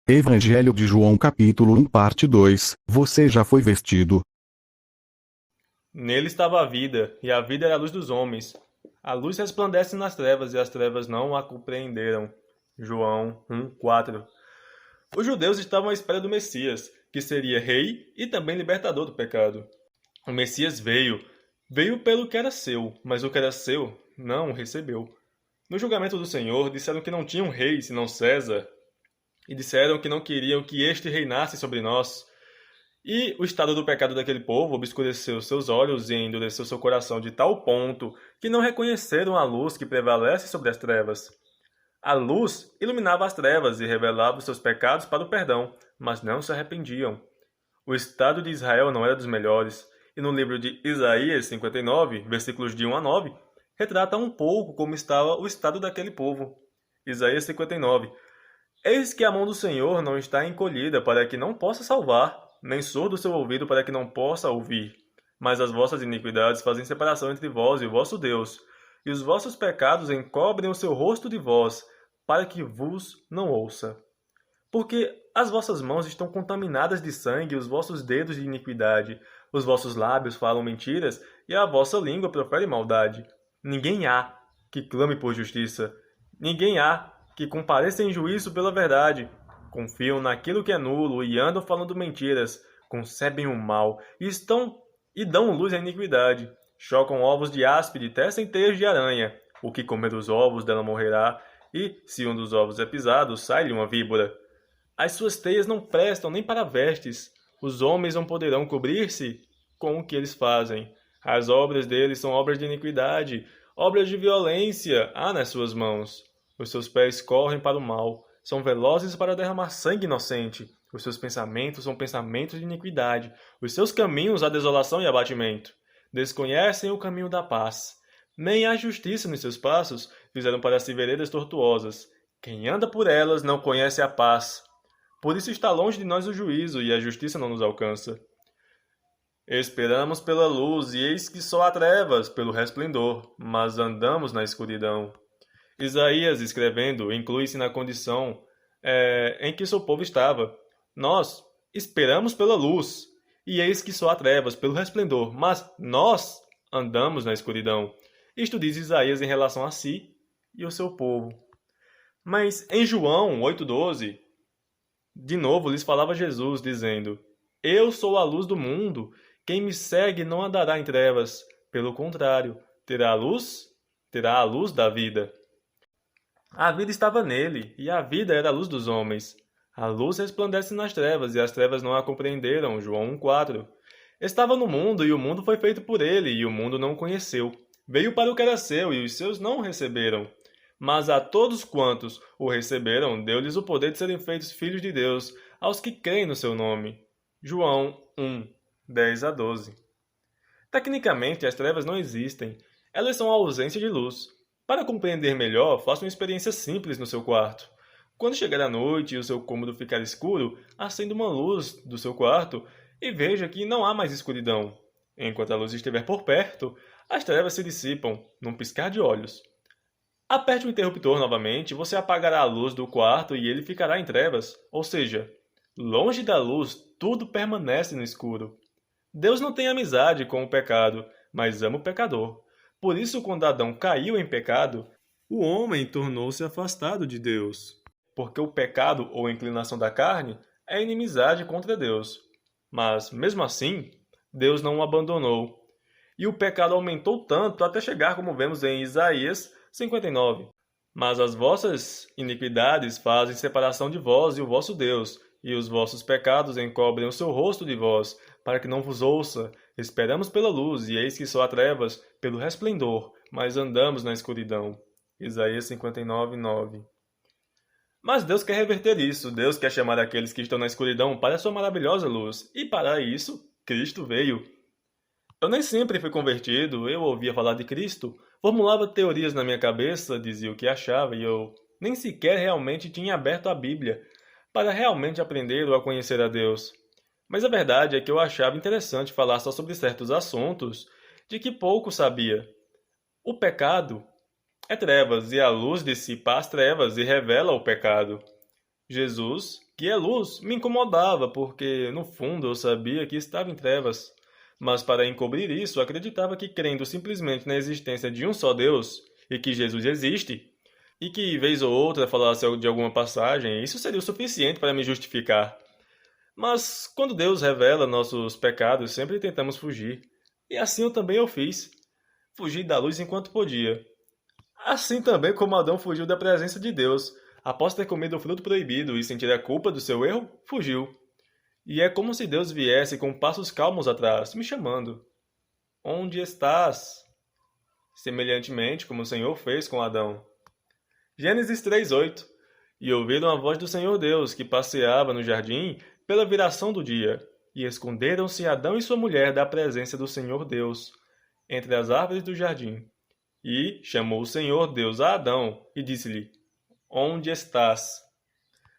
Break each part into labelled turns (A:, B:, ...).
A: Evangelho de João capítulo 1 parte 2. Você já foi vestido.
B: Nele estava a vida, e a vida era a luz dos homens. A luz resplandece nas trevas, e as trevas não a compreenderam. João 1:4. Os judeus estavam à espera do Messias, que seria rei e também libertador do pecado. O Messias veio pelo que era seu, mas o que era seu não o recebeu. No julgamento do Senhor, disseram que não tinham rei senão César, e disseram que não queriam que este reinasse sobre nós. E o estado do pecado daquele povo obscureceu seus olhos e endureceu seu coração de tal ponto que não reconheceram a luz que prevalece sobre as trevas. A luz iluminava as trevas e revelava os seus pecados para o perdão, mas não se arrependiam. O estado de Israel não era dos melhores, e no livro de Isaías 59, versículos de 1 a 9, retrata um pouco como estava o estado daquele povo. Isaías 59. Eis que a mão do Senhor não está encolhida para que não possa salvar, nem surdo o seu ouvido para que não possa ouvir. Mas as vossas iniquidades fazem separação entre vós e o vosso Deus, e os vossos pecados encobrem o seu rosto de vós, para que vos não ouça. Porque as vossas mãos estão contaminadas de sangue, e os vossos dedos de iniquidade, os vossos lábios falam mentiras, e a vossa língua profere maldade. Ninguém há que clame por justiça, ninguém há que compareça em juízo pela verdade. Confiam naquilo que é nulo e andam falando mentiras, concebem o mal e dão luz à iniquidade. Chocam ovos de áspide, tecem teias de aranha. O que comer dos ovos dela morrerá, e, se um dos ovos é pisado, sai-lhe uma víbora. As suas teias não prestam nem para vestes. Os homens não poderão cobrir-se com o que eles fazem. As obras deles são obras de iniquidade, obras de violência há nas suas mãos. Os seus pés correm para o mal, são velozes para derramar sangue inocente. Os seus pensamentos são pensamentos de iniquidade. Os seus caminhos a desolação e abatimento. Desconhecem o caminho da paz. Nem a justiça nos seus passos fizeram para si veredas tortuosas. Quem anda por elas não conhece a paz. Por isso está longe de nós o juízo, e a justiça não nos alcança. Esperamos pela luz, e eis que só há trevas pelo resplendor, mas andamos na escuridão. Isaías, escrevendo, inclui-se na condição em que seu povo estava. Nós esperamos pela luz, e eis que só há trevas pelo resplendor, mas nós andamos na escuridão. Isto diz Isaías em relação a si e ao seu povo. Mas em João 8,12, de novo lhes falava Jesus, dizendo: Eu sou a luz do mundo, quem me segue não andará em trevas, pelo contrário, terá a luz da vida. A vida estava nele, e a vida era a luz dos homens. A luz resplandece nas trevas, e as trevas não a compreenderam. João 1,4. Estava no mundo, e o mundo foi feito por ele, e o mundo não o conheceu. Veio para o que era seu, e os seus não o receberam. Mas a todos quantos o receberam, deu-lhes o poder de serem feitos filhos de Deus, aos que creem no seu nome. João 1, 10 a 12. Tecnicamente, as trevas não existem. Elas são a ausência de luz. Para compreender melhor, faça uma experiência simples no seu quarto. Quando chegar a noite e o seu cômodo ficar escuro, acenda uma luz do seu quarto e veja que não há mais escuridão. Enquanto a luz estiver por perto, as trevas se dissipam num piscar de olhos. Aperte o interruptor novamente, você apagará a luz do quarto e ele ficará em trevas, ou seja, longe da luz, tudo permanece no escuro. Deus não tem amizade com o pecado, mas ama o pecador. Por isso, quando Adão caiu em pecado, o homem tornou-se afastado de Deus. Porque o pecado ou inclinação da carne é inimizade contra Deus. Mas, mesmo assim, Deus não o abandonou. E o pecado aumentou tanto até chegar, como vemos em Isaías 59. Mas as vossas iniquidades fazem separação de vós e o vosso Deus, e os vossos pecados encobrem o seu rosto de vós, para que não vos ouça. Esperamos pela luz, e eis que só há trevas pelo resplendor, mas andamos na escuridão. Isaías 59, 9. Mas Deus quer reverter isso. Deus quer chamar aqueles que estão na escuridão para a sua maravilhosa luz. E para isso, Cristo veio. Eu nem sempre fui convertido, eu ouvia falar de Cristo, formulava teorias na minha cabeça, dizia o que achava e eu nem sequer realmente tinha aberto a Bíblia para realmente aprender ou a conhecer a Deus. Mas a verdade é que eu achava interessante falar só sobre certos assuntos de que pouco sabia. O pecado é trevas e a luz dissipa as trevas e revela o pecado. Jesus que é luz me incomodava, porque, no fundo, eu sabia que estava em trevas. Mas, para encobrir isso, acreditava que, crendo simplesmente na existência de um só Deus, e que Jesus existe, e que, vez ou outra, falasse de alguma passagem, isso seria o suficiente para me justificar. Mas, quando Deus revela nossos pecados, sempre tentamos fugir. E assim eu fiz. Fugi da luz enquanto podia. Assim também como Adão fugiu da presença de Deus. Após ter comido o fruto proibido e sentir a culpa do seu erro, fugiu. E é como se Deus viesse com passos calmos atrás, me chamando. Onde estás? Semelhantemente como o Senhor fez com Adão. Gênesis 3:8. E ouviram a voz do Senhor Deus, que passeava no jardim pela viração do dia. E esconderam-se Adão e sua mulher da presença do Senhor Deus, entre as árvores do jardim. E chamou o Senhor Deus a Adão e disse-lhe: Onde estás?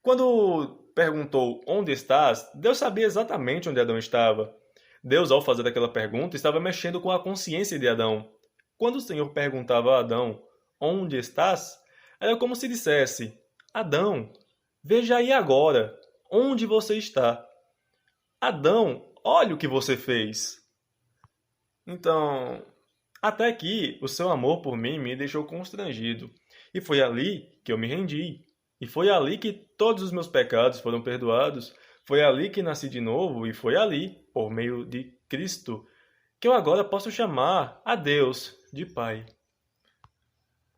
B: Quando perguntou onde estás, Deus sabia exatamente onde Adão estava. Deus, ao fazer aquela pergunta, estava mexendo com a consciência de Adão. Quando o Senhor perguntava a Adão: Onde estás? Era como se dissesse: Adão, veja aí agora, onde você está? Adão, olha o que você fez. Então, até aqui, o seu amor por mim me deixou constrangido. E foi ali que eu me rendi. E foi ali que todos os meus pecados foram perdoados. Foi ali que nasci de novo. E foi ali, por meio de Cristo, que eu agora posso chamar a Deus de Pai.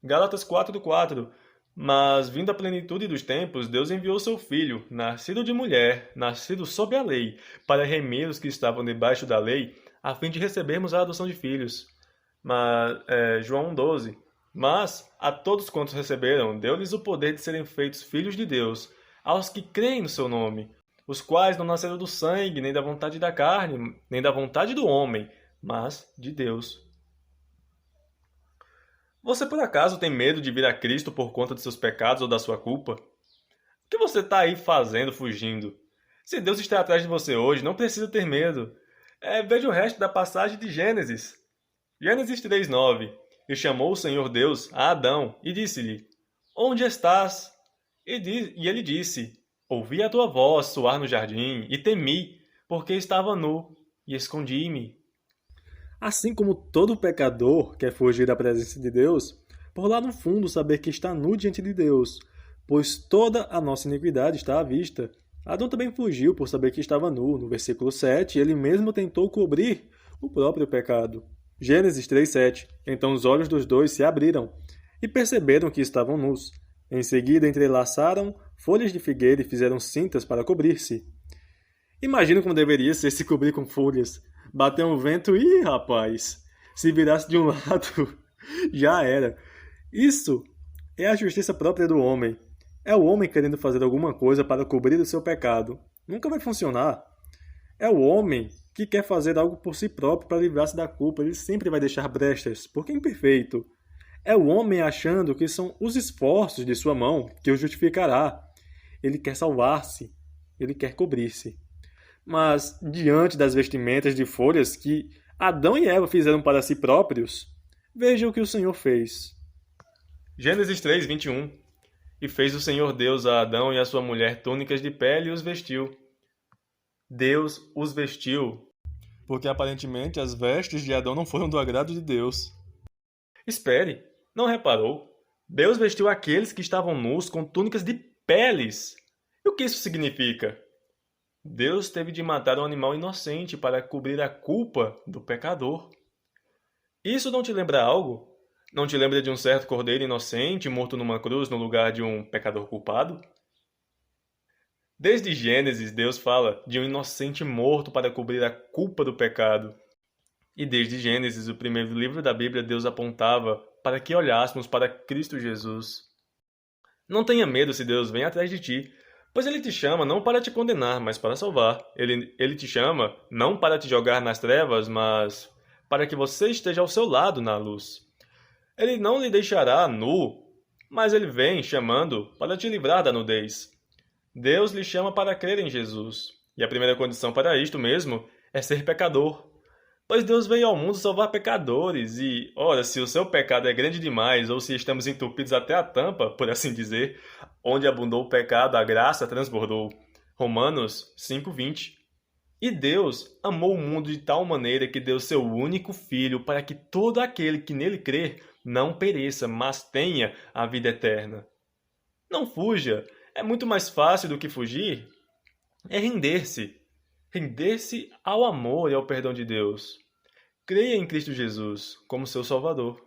B: Gálatas 4:4. Mas, vindo a plenitude dos tempos, Deus enviou seu Filho, nascido de mulher, nascido sob a lei, para remir os que estavam debaixo da lei, a fim de recebermos a adoção de filhos. João 1:12. Mas a todos quantos receberam, deu-lhes o poder de serem feitos filhos de Deus, aos que creem no seu nome, os quais não nasceram do sangue, nem da vontade da carne, nem da vontade do homem, mas de Deus. Você por acaso tem medo de vir a Cristo por conta de seus pecados ou da sua culpa? O que você está aí fazendo, fugindo? Se Deus está atrás de você hoje, não precisa ter medo. Veja o resto da passagem de Gênesis. Gênesis 3:9. E chamou o Senhor Deus a Adão e disse-lhe: Onde estás? E ele disse: Ouvi a tua voz soar no jardim e temi, porque estava nu e escondi-me. Assim como todo pecador quer fugir da presença de Deus, por lá no fundo saber que está nu diante de Deus, pois toda a nossa iniquidade está à vista. Adão também fugiu por saber que estava nu. No versículo 7, ele mesmo tentou cobrir o próprio pecado. Gênesis 3:7. Então os olhos dos dois se abriram e perceberam que estavam nus. Em seguida entrelaçaram folhas de figueira e fizeram cintas para cobrir-se. Imagina como deveria ser se cobrir com folhas. Bateu um vento e, rapaz, se virasse de um lado, já era. Isso é a justiça própria do homem. É o homem querendo fazer alguma coisa para cobrir o seu pecado. Nunca vai funcionar. É o homem que quer fazer algo por si próprio para livrar-se da culpa. Ele sempre vai deixar brechas, porque é imperfeito. É o homem achando que são os esforços de sua mão que o justificará. Ele quer salvar-se. Ele quer cobrir-se. Mas, diante das vestimentas de folhas que Adão e Eva fizeram para si próprios, veja o que o Senhor fez. Gênesis 3:21. E fez o Senhor Deus a Adão e a sua mulher túnicas de pele e os vestiu. Deus os vestiu, porque aparentemente as vestes de Adão não foram do agrado de Deus. Espere, não reparou? Deus vestiu aqueles que estavam nus com túnicas de peles. E o que isso significa? Deus teve de matar um animal inocente para cobrir a culpa do pecador. Isso não te lembra algo? Não te lembra de um certo cordeiro inocente morto numa cruz no lugar de um pecador culpado? Desde Gênesis, Deus fala de um inocente morto para cobrir a culpa do pecado. E desde Gênesis, o primeiro livro da Bíblia, Deus apontava para que olhássemos para Cristo Jesus. Não tenha medo se Deus vem atrás de ti, pois Ele te chama não para te condenar, mas para salvar. Ele te chama não para te jogar nas trevas, mas para que você esteja ao seu lado na luz. Ele não lhe deixará nu, mas Ele vem chamando para te livrar da nudez. Deus lhe chama para crer em Jesus. E a primeira condição para isto mesmo é ser pecador. Pois Deus veio ao mundo salvar pecadores e, ora, se o seu pecado é grande demais ou se estamos entupidos até a tampa, por assim dizer, onde abundou o pecado, a graça transbordou. Romanos 5:20. E Deus amou o mundo de tal maneira que deu seu único filho para que todo aquele que nele crer não pereça, mas tenha a vida eterna. Não fuja, é muito mais fácil do que fugir. É render-se. Render-se ao amor e ao perdão de Deus. Creia em Cristo Jesus como seu Salvador.